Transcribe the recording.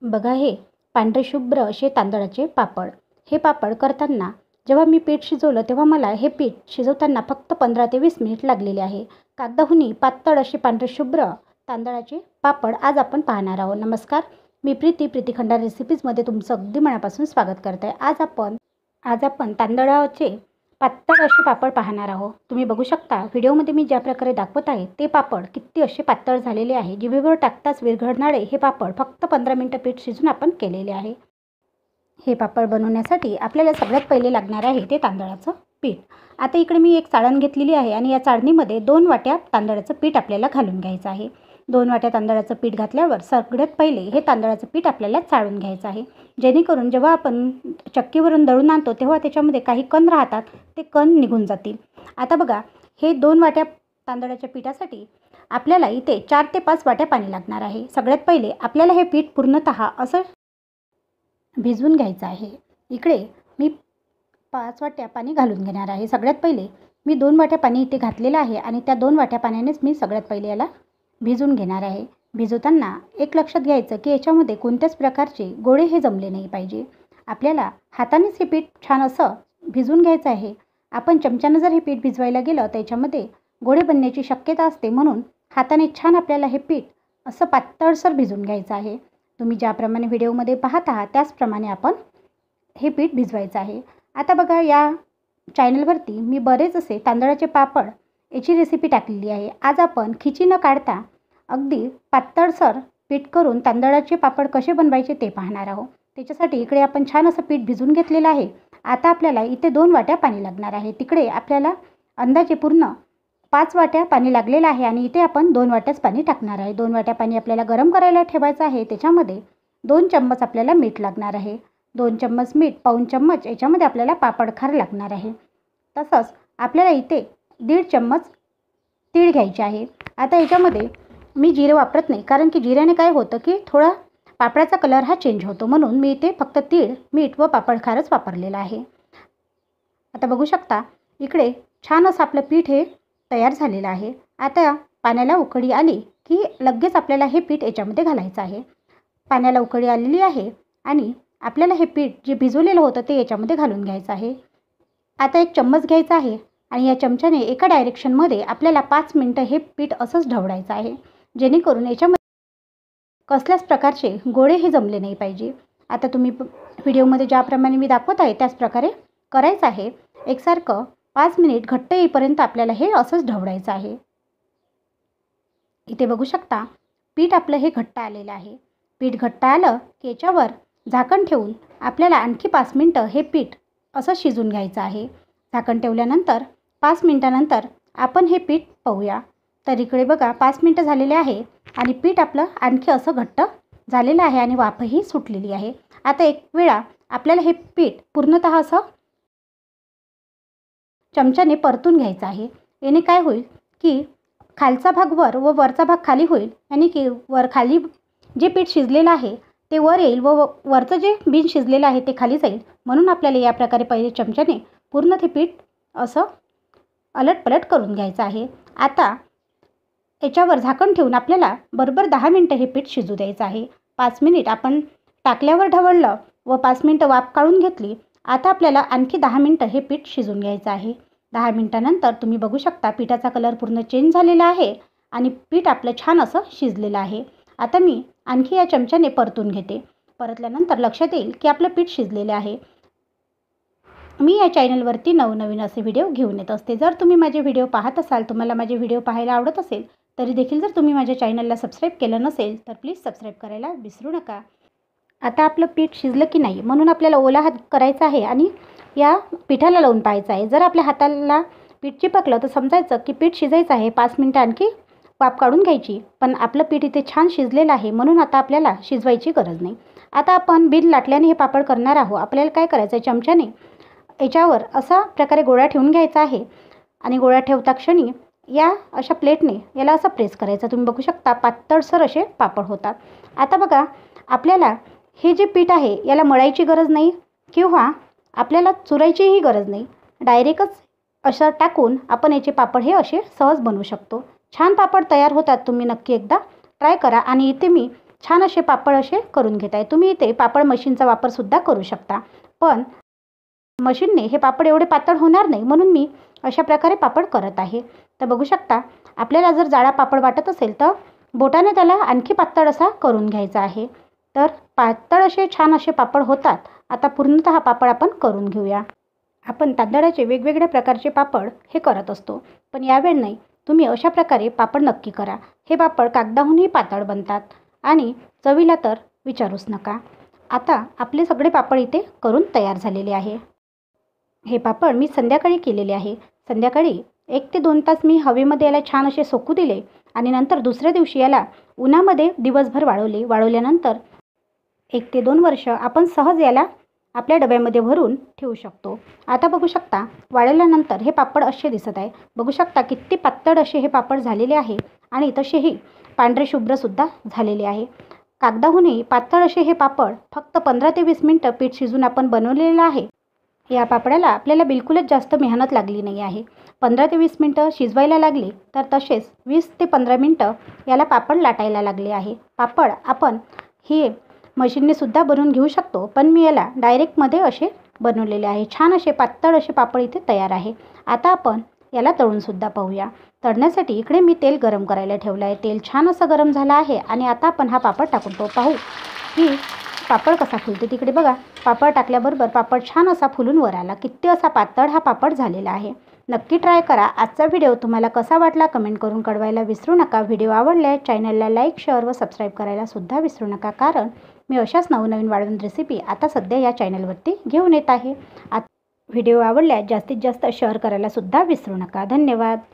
बघा हे पांढरे शुभ्र असे तांदळाचे पापड. हे पापड करताना जेव्हा मी पीठ शिजवलं तेव्हा मला हे पीठ शिजवताना फक्त 15 ते 20 मिनिट लागलेले आहे. कागदाहुनी पातळ असे पांढरे शुभ्र तांदळाचे पापड आज आपण पाहणार आहोत. नमस्कार, मी प्रीती खंडार रेसिपीजमध्ये तुमचं अगदी मनापासून स्वागत करते. आज आपण तांदळाचे पातळ असे पापड पाहणार आहोत. तुम्ही बघू शकता व्हिडिओमध्ये मी ज्या प्रकारे दाखवत आहे ते पापड किती असे पातळ झालेले आहे. जिभेवर टाकताच विरघळणारे हे पापड फक्त 15 मिनिटं पीठ शिजून आपण केलेले आहे. हे पापड बनवण्यासाठी आपल्याला सगळ्यात पहिले लागणार आहे ते तांदळाचं पीठ. आता इकडे मी एक चाळण घेतलेली आहे आणि या चाळणीमध्ये 2 वाट्या तांदळाचं पीठ आपल्याला घालून घ्यायचं आहे. 2 वाट्या तांदळाचं पीठ घातल्यावर सगळ्यात पहिले हे तांदळाचं पीठ आपल्याला चाळून घ्यायचं आहे, जेणेकरून जेव्हा आपण चक्कीवरून दळून आणतो तेव्हा त्याच्यामध्ये काही कण राहतात, ते कण निघून जातील. आता बघा, हे 2 वाट्या तांदळाच्या पीठासाठी आपल्याला इथे 4 ते 5 वाट्या पाणी लागणार आहे. सगळ्यात पहिले आपल्याला हे पीठ पूर्णतः असं भिजवून घ्यायचं आहे. इकडे मी 5 वाट्या पाणी घालून घेणार आहे. सगळ्यात पहिले मी 2 वाट्या पाणी इथे घातलेलं आहे आणि त्या 2 वाट्या पाण्यानेच मी सगळ्यात पहिले याला भिजवून घेणार आहे. भिजवताना एक लक्षात घ्यायचं की याच्यामध्ये कोणत्याच प्रकारचे गोळे हे जमले नाही पाहिजे. आपल्याला हातानेच हे पीठ छान असं भिजवून घ्यायचं आहे. आपण चमच्यानं जर हे पीठ भिजवायला गेलं तर याच्यामध्ये गोळे बनण्याची शक्यता असते, म्हणून हाताने छान आपल्याला हे पीठ असं पातळसर भिजवून घ्यायचं आहे. तुम्ही ज्याप्रमाणे व्हिडिओमध्ये पाहत आहात त्याचप्रमाणे आपण हे पीठ भिजवायचं आहे. आता बघा, या चॅनलवरती मी बरेच असे तांदळाचे पापड याची रेसिपी टाकलेली आहे. आज आपण खिची न काढता अगदी पातळसर पीठ करून तांदळाचे पापड कसे बनवायचे ते पाहणार आहोत. त्याच्यासाठी इकडे आपण छान असं पीठ भिजवून घेतलेलं आहे. आता आपल्याला इथे 2 वाट्या पाणी लागणार आहे. तिकडे आपल्याला अंदाजे पूर्ण 5 वाट्या पाणी लागलेलं आहे आणि इथे आपण 2 वाट्याच पाणी टाकणार आहे. 2 वाट्या पाणी आपल्याला गरम करायला ठेवायचं आहे. त्याच्यामध्ये 2 चम्मच आपल्याला मीठ लागणार आहे. 2 चम्मच मीठ, पाऊण चम्मच याच्यामध्ये आपल्याला पापड खार लागणार आहे. तसंच आपल्याला इथे 1.5 चम्मच तीळ घ्यायचे आहे. आता याच्यामध्ये मी जिरे वापरत नाही, कारण की जिऱ्याने काय होतं की थोडा पापडाचा कलर हा चेंज होतो, म्हणून मी इथे फक्त तीळ, मीठ व पापड खारच वापरलेला आहे. आता बघू शकता इकडे छान असं आपलं पीठ हे तयार झालेलं आहे. आता पाण्याला उकळी आली की लगेच आपल्याला हे पीठ याच्यामध्ये घालायचं आहे. पाण्याला उकळी आलेली आहे आणि आपल्याला हे पीठ जे भिजवलेलं होतं ते याच्यामध्ये घालून घ्यायचं आहे. आता 1 चम्मच घ्यायचा आहे आणि या चमच्याने एका डायरेक्शनमध्ये आपल्याला 5 मिनटं हे पीठ असंच ढवळायचं आहे, जेणेकरून याच्यामध्ये कसल्याच प्रकारचे गोळे हे जमले नाही पाहिजे. आता तुम्ही व्हिडिओमध्ये ज्याप्रमाणे मी दाखवत आहे त्याच प्रकारे करायचं आहे. एकसारखं 5 मिनिट घट्ट येईपर्यंत आपल्याला हे असंच ढवळायचं आहे. इथे बघू शकता पीठ आपलं हे घट्ट आलेलं आहे. पीठ घट्ट आलं की याच्यावर झाकण ठेवून आपल्याला आणखी 5 मिनटं हे पीठ असं शिजून घ्यायचं आहे. झाकण ठेवल्यानंतर 5 मिनटानंतर आपण हे पीठ पाहूया. तर इकडे बघा 5 मिनटं झालेले आहे आणि पीठ आपलं आणखी असं घट्ट झालेलं आहे आणि वाफही सुटलेली आहे. आता एक वेळा आपल्याला हे पीठ पूर्णतः असं चमच्याने परतून घ्यायचं आहे. याने काय होईल की खालचा भाग वर व वरचा भाग खाली होईल, आणि की वर खाली जे पीठ शिजलेलं आहे ते वर येईल व वरचं जे बिन शिजलेलं आहे ते खाली जाईल. म्हणून आपल्याला या प्रकारे पहिले चमच्याने पूर्ण ते पीठ असं अलटपलट करून घ्यायचं आहे. आता याच्यावर झाकण ठेवून आपल्याला बरोबर 10 मिनटं हे पीठ शिजू द्यायचं आहे. 5 मिनिट आपण टाकल्यावर ढवळलं व 5 मिनटं वाफ काढून घेतली. आता आपल्याला आणखी 10 मिनटं हे पीठ शिजून घ्यायचं आहे. 10 मिनटानंतर तुम्ही बघू शकता पिठाचा कलर पूर्ण चेंज झालेला आहे आणि पीठ आपलं छान असं शिजलेलं आहे. आता मी आणखी या चमच्याने परतून घेते. परतल्यानंतर लक्षात येईल की आपलं पीठ शिजलेलं आहे. मी या चॅनलवरती नवनवीन असे व्हिडिओ घेऊन येत असते. जर तुम्ही माझे व्हिडिओ पाहत असाल, तुम्हाला माझे व्हिडिओ पाहायला आवडत असेल, तरी देखील जर तुम्ही माझ्या चॅनलला सबस्क्राईब केलं नसेल तर प्लीज सबस्क्राईब करायला विसरू नका. आता आपलं पीठ शिजलं की नाही म्हणून आपल्याला ओला हात करायचा आहे आणि या पिठाला लावून पाहायचं आहे. जर आपल्या हाताला पीठ चिपकलं तर समजायचं की पीठ शिजायचं आहे. 5 मिनटं आणखी वाफ काढून घ्यायची. पण आपलं पीठ इथे छान शिजलेलं आहे, म्हणून आता आपल्याला शिजवायची गरज नाही. आता आपण बिन लाटल्याने हे पापड करणार आहोत. आपल्याला काय करायचं आहे, चमच्याने याच्यावर असा प्रकारे गोळा ठेवून घ्यायचा आहे आणि गोळा ठेवता क्षणी या अशा प्लेटने याला असं प्रेस करायचं. तुम्ही बघू शकता पातळसर असे पापड होतात. आता बघा, आपल्याला हे जे पीठ आहे याला मळायची गरज नाही किंवा आपल्याला चुरायचीही गरज नाही. डायरेक्टच असं टाकून आपण याचे पापड हे असे सहज बनवू शकतो. छान पापड तयार होतात. तुम्ही नक्की एकदा ट्राय करा. आणि इथे मी छान असे पापड असे करून घेत आहे. तुम्ही इथे पापड मशीनचा वापरसुद्धा करू शकता, पण मशीनने हे पापड एवढे पातळ होणार नाही, म्हणून मी अशा प्रकारे पापड करत आहे. तर बघू शकता, आपल्याला जर जाडा पापड वाटत असेल तर बोटाने त्याला आणखी पातळ असा करून घ्यायचा आहे. तर पातळ असे छान असे पापड होतात. आता पूर्णतः हा पापड आपण करून घेऊया. आपण तांदळाचे वेगवेगळ्या प्रकारचे पापड हे करत असतो, पण यावेळी नाही. तुम्ही अशा प्रकारे पापड नक्की करा. हे पापड कागदाहूनही पातळ बनतात आणि चवीला तर विचारूच नका. आता आपले सगळे पापड इथे करून तयार झालेले आहे. हे पापड मी संध्याकाळी केलेले आहे. संध्याकाळी 1 ते 2 तास मी हवेमध्ये याला छान असे सोकू दिले आणि नंतर दुसऱ्या दिवशी याला उन्हामध्ये दिवसभर वाळवले. वाळवल्यानंतर 1 ते 2 वर्ष आपण सहज याला आपल्या डब्यामध्ये भरून ठेवू शकतो. आता बघू शकता, वाळवल्यानंतर हे पापड असे दिसत आहे. बघू शकता किती पातळ असे हे पापड झालेले आहे आणि तसेही पांढरे शुभ्रसुद्धा झालेले आहे. कागदाहूनही पातळ असे हे पापड फक्त 15 ते 20 मिनटं पीठ शिजून आपण बनवलेलं आहे. या पापडाला आपल्याला बिलकुलच जास्त मेहनत लागली नाही आहे. 15 ते 20 मिनटं शिजवायला लागले, तर तसेच 20 ते 15 मिनटं याला पापड लाटायला लागले आहे. पापड आपण हे मशीनने सुद्धा बनवून घेऊ शकतो, पण मी याला डायरेक्टमध्ये असे बनवलेले आहे. छान असे पातळ असे पापड इथे तयार आहे. आता आपण याला तळूनसुद्धा पाहूया. तळण्यासाठी इकडे मी तेल गरम करायला ठेवलं आहे. तेल छान असं गरम झालं आहे आणि आता आपण हा पापड टाकून पाहू की पापड कसा फुलते. तिकडे बघा, पापड टाकल्याबरोबर पापड छान असा फुलून वर आला. किती असा पातळ हा पापड झालेला आहे. नक्की ट्राय करा. आजचा व्हिडिओ तुम्हाला कसा वाटला कमेंट करून कळवायला विसरू नका. व्हिडिओ आवडल्यास चॅनलला लाईक, शेअर व सबस्क्राईब करायला सुद्धा विसरू नका, कारण मी अशाच नवनवीन वाढवून रेसिपी आता सध्या या चॅनलवरती घेऊन येत आहे. व्हिडिओ आवडल्यास जास्तीत जास्त शेअर करायला सुद्धा विसरू नका. धन्यवाद.